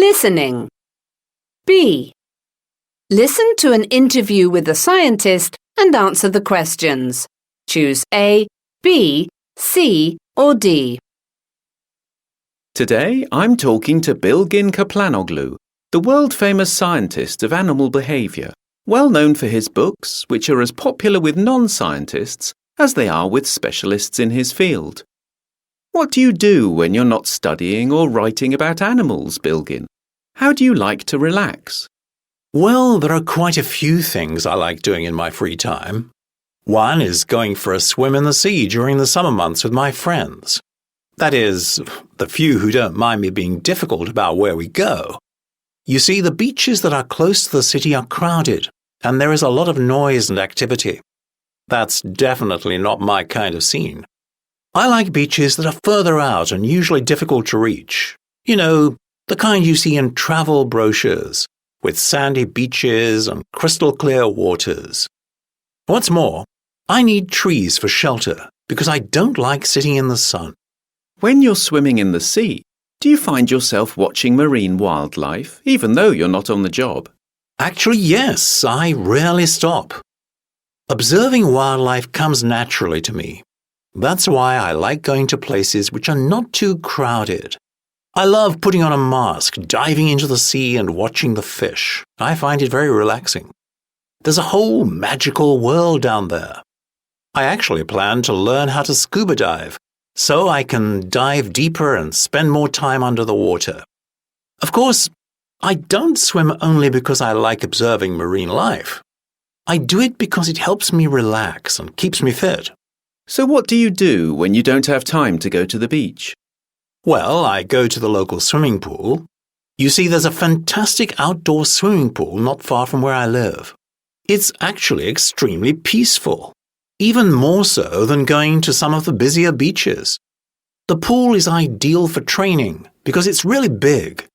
Listening. B. Listen to an interview with a scientist and answer the questions. Choose A, B, C or D. Today I'm talking to Bilgin Kaplanoglu, the world-famous scientist of animal behaviour, well known for his books, which are as popular with non-scientists as they are with specialists in his field. What do you do when you're not studying or writing about animals, Bilgin? How do you like to relax? Well, there are quite a few things I like doing in my free time. One is going for a swim in the sea during the summer months with my friends. That is, the few who don't mind me being difficult about where we go. You see, the beaches that are close to the city are crowded, and there is a lot of noise and activity. That's definitely not my kind of scene. I like beaches that are further out and usually difficult to reach. You know, the kind you see in travel brochures, with sandy beaches and crystal clear waters. What's more, I need trees for shelter because I don't like sitting in the sun. When you're swimming in the sea, do you find yourself watching marine wildlife, even though you're not on the job? Actually, yes, I rarely stop. Observing wildlife comes naturally to me. That's why I like going to places which are not too crowded. I love putting on a mask, diving into the sea and watching the fish. I find it very relaxing. There's a whole magical world down there. I actually plan to learn how to scuba dive, so I can dive deeper and spend more time under the water. Of course, I don't swim only because I like observing marine life. I do it because it helps me relax and keeps me fit. So what do you do when you don't have time to go to the beach? Well, I go to the local swimming pool. You see, there's a fantastic outdoor swimming pool not far from where I live. It's actually extremely peaceful, even more so than going to some of the busier beaches. The pool is ideal for training because it's really big,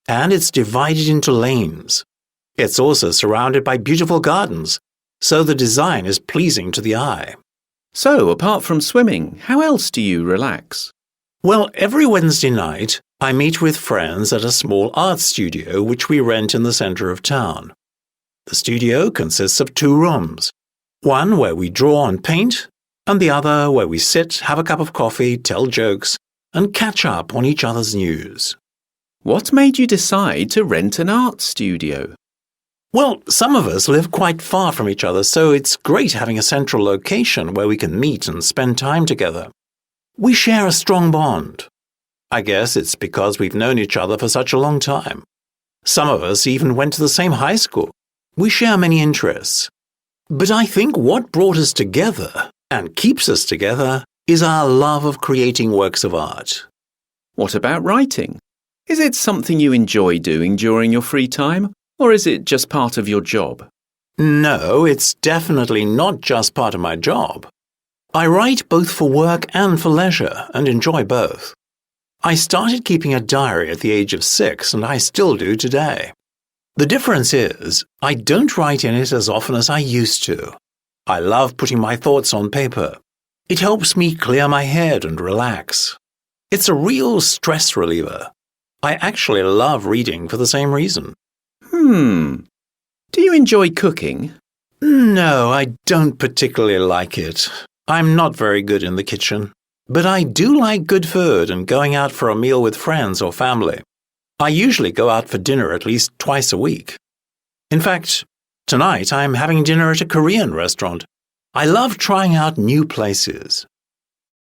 and it's divided into lanes. It's also surrounded by beautiful gardens, so the design is pleasing to the eye. So, apart from swimming, how else do you relax? Well, every Wednesday night, I meet with friends at a small art studio which we rent in the centre of town. The studio consists of 2 rooms, one where we draw and paint, and the other where we sit, have a cup of coffee, tell jokes, and catch up on each other's news. What made you decide to rent an art studio? Well, some of us live quite far from each other, so it's great having a central location where we can meet and spend time together. We share a strong bond. I guess it's because we've known each other for such a long time. Some of us even went to the same high school. We share many interests. But I think what brought us together and keeps us together is our love of creating works of art. What about writing? Is it something you enjoy doing during your free time, or is it just part of your job? No, it's definitely not just part of my job. I write both for work and for leisure and enjoy both. I started keeping a diary at the age of 6 and I still do today. The difference is, I don't write in it as often as I used to. I love putting my thoughts on paper. It helps me clear my head and relax. It's a real stress reliever. I actually love reading for the same reason. Do you enjoy cooking? No, I don't particularly like it. I'm not very good in the kitchen. But I do like good food and going out for a meal with friends or family. I usually go out for dinner at least twice a week. In fact, tonight I'm having dinner at a Korean restaurant. I love trying out new places.